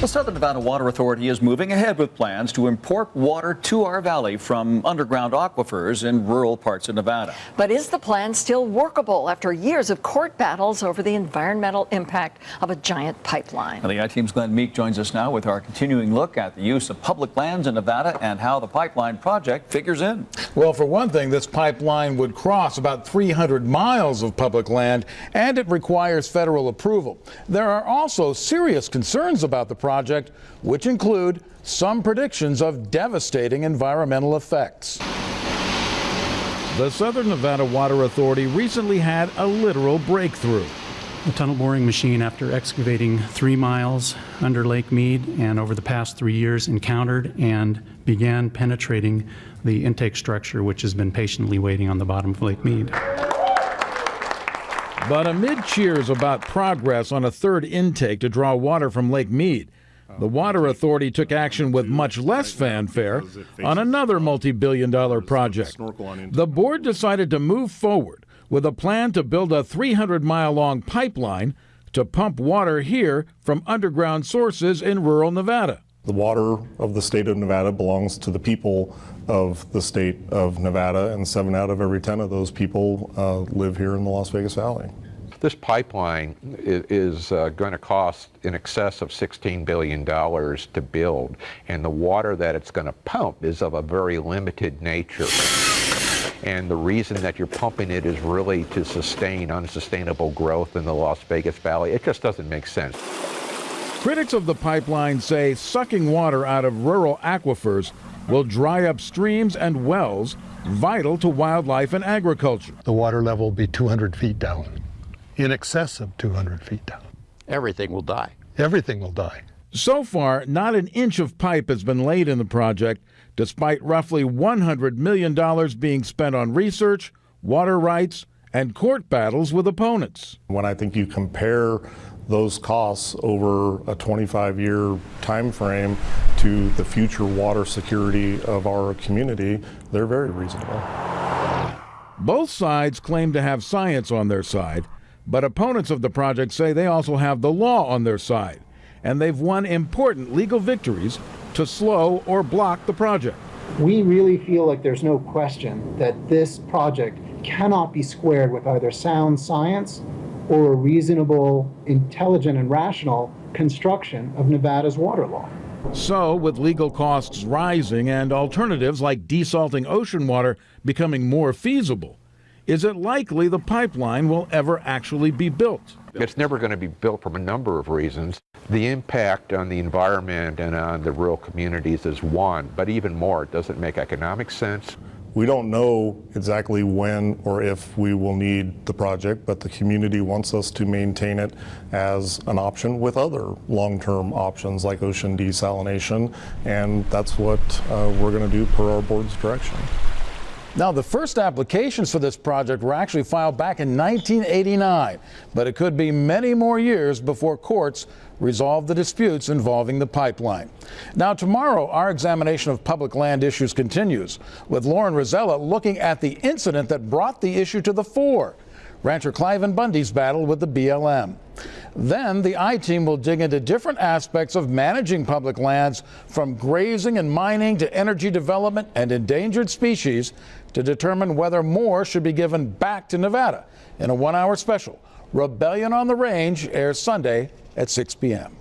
The Southern Nevada Water Authority is moving ahead with plans to import water to our valley from underground aquifers in rural parts of Nevada. But is the plan still workable after years of court battles over the environmental impact of a giant pipeline? Now, the I-Team's Glenn Meek joins us now with our continuing look at the use of public lands in Nevada and how the pipeline project figures in. Well, for one thing, this pipeline would cross about 300 miles of public land, and it requires federal approval. There are also serious concerns about the project, which include some predictions of devastating environmental effects. The Southern Nevada Water Authority recently had a literal breakthrough. The tunnel boring machine, after excavating 3 miles under Lake Mead and over the past 3 years, encountered and began penetrating the intake structure, which has been patiently waiting on the bottom of Lake Mead. But amid cheers about progress on a third intake to draw water from Lake Mead, the Water Authority took action with much less fanfare on another multi-billion-dollar project. The board decided to move forward with a plan to build a 300-mile-long pipeline to pump water here from underground sources in rural Nevada. The water of the state of Nevada belongs to the people of the state of Nevada, and 7 out of every 10 of those people live here in the Las Vegas Valley. This pipeline is going to cost in excess of $16 billion to build, and the water that it's going to pump is of a very limited nature. And the reason that you're pumping it is really to sustain unsustainable growth in the Las Vegas Valley. It just doesn't make sense. Critics of the pipeline say sucking water out of rural aquifers will dry up streams and wells vital to wildlife and agriculture. The water level will be 200 feet down, in excess of 200 feet down. Everything will die. Everything will die. So far, not an inch of pipe has been laid in the project, despite roughly $100 million being spent on research, water rights, and court battles with opponents. When I think you compare those costs over a 25-year time frame to the future water security of our community, they're very reasonable. Both sides claim to have science on their side, but opponents of the project say they also have the law on their side, and they've won important legal victories to slow or block the project. We really feel like there's no question that this project cannot be squared with either sound science or a reasonable, intelligent, and rational construction of Nevada's water law. So, with legal costs rising and alternatives like desalting ocean water becoming more feasible, is it likely the pipeline will ever actually be built? It's never going to be built from a number of reasons. The impact on the environment and on the rural communities is one, but even more, it doesn't make economic sense. We don't know exactly when or if we will need the project, but the community wants us to maintain it as an option with other long-term options like ocean desalination, and that's what we're going to do per our board's direction. Now, the first applications for this project were actually filed back in 1989, but it could be many more years before courts resolve the disputes involving the pipeline. Now, tomorrow, our examination of public land issues continues, with Lauren Rosella looking at the incident that brought the issue to the fore, Rancher Cliven Bundy's battle with the BLM. Then the I-Team will dig into different aspects of managing public lands, from grazing and mining to energy development and endangered species, to determine whether more should be given back to Nevada in a 1-hour special. Rebellion on the Range airs Sunday at 6 p.m.